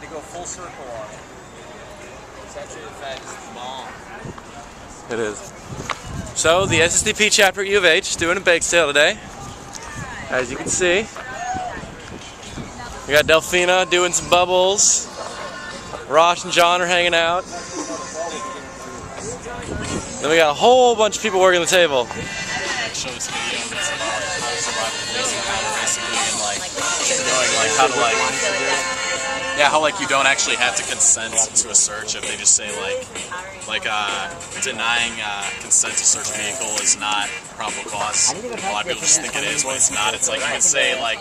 They go full circle on it. It's actually the fattest mom. It is. So the SSDP chapter at U of H is doing a bake sale today. As you can see, we got Delphina doing some bubbles. Rosh and John are hanging out. Then we got a whole bunch of people working the table. Show this video that's about how to survive the police encounter, basically, and like knowing like how to how like you don't actually have to consent to a search if they just say denying consent to search vehicle is not probable cause. A lot of people just think it is, but it's not. It's like you can say like,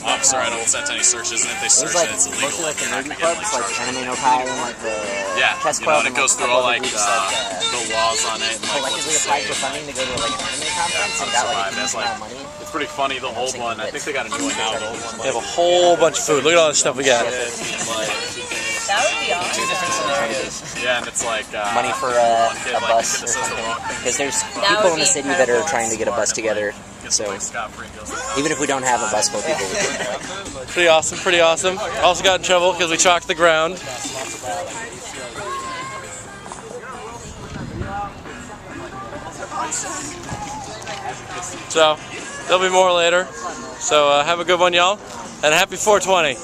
officer, I don't consent to any searches, and if they search it, it's illegal. Like you're not gonna get like charged. Yeah, you know, and it goes through all like the laws on it and like what to say. It's pretty funny. The old one, I think they got a new one now. The old one, They have a whole bunch of food. Look at all this stuff we got. That would be awesome. 2 different scenarios. Yeah, and it's like money for a bus or something. Because there's people in the city that are trying to get a bus together. So even if we don't have a bus full of people, we can. Pretty awesome, pretty awesome. Also got in trouble because we chalked the ground. So there'll be more later. So have a good one, y'all, and happy 420.